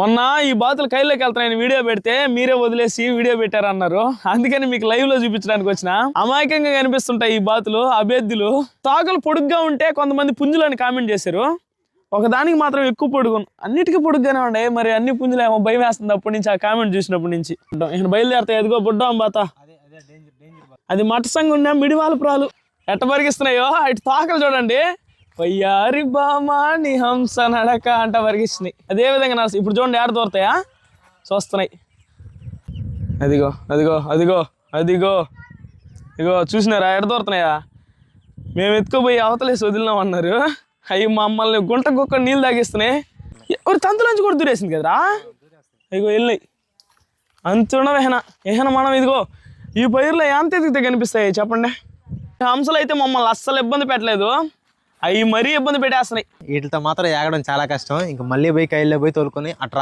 మొన్న ఈ బాతులు కైల్లోకి వెళ్తాయని వీడియో పెడితే మీరే వదిలేసి వీడియో పెట్టారన్నారు. అందుకని మీకు లైవ్ లో చూపించడానికి వచ్చిన. అమాయకంగా కనిపిస్తుంటాయి ఈ బాతులు, అభేద్యులు. తాకులు పొడుగ్గా ఉంటే కొంతమంది పుంజులు అని కామెంట్ చేశారు. ఒకదానికి మాత్రం ఎక్కువ పొడుగు, అన్నిటికీ పొడుగ్గానే ఉండే. మరి అన్ని పుంజులు ఏమో భయం వేస్తుంది అప్పటి నుంచి, ఆ కామెంట్ చూసినప్పటి నుంచి. నేను బయలుదేరుతాయి. ఎదుగో బుడ్డ బాత, అది మట్టసంగా ఉన్నా మిడివాలపురాలు ఎట్ట పరిగిస్తున్నాయో. ఇటు తాకలు చూడండి, వయ్యారి బామాని హంస నడక అంట పరిగిస్తున్నాయి. అదే విధంగా నడుస్తాయి. ఇప్పుడు చూడండి ఏడ దూరతాయా, చూస్తున్నాయి. అదిగో అదిగో అదిగో అదిగో ఇగో చూసినారా ఎడ దూరుతున్నాయా. మేము ఎత్తుకోపోయి అవతలేసి వదిలినాం అన్నారు. అవి మమ్మల్ని గుంట కుక్క నీళ్ళు తాగిస్తున్నాయి. ఎవరు తంతులోంచి కూడా దూరేసింది కదరా. ఇగో వెళ్ళినాయి అంతున్న ఏహన మనం. ఇదిగో ఈ పైర్లో ఎంత ఎదిగితే కనిపిస్తాయి చెప్పండి. హంసలు అయితే మమ్మల్ని అస్సలు ఇబ్బంది పెట్టలేదు, అవి మరీ ఇబ్బంది పెట్టేస్తున్నాయి. వీటితో మాత్రం ఏగడం చాలా కష్టం. ఇంకా మళ్ళీ పోయి కైల్లో పోయి తోలుకొని అట్లా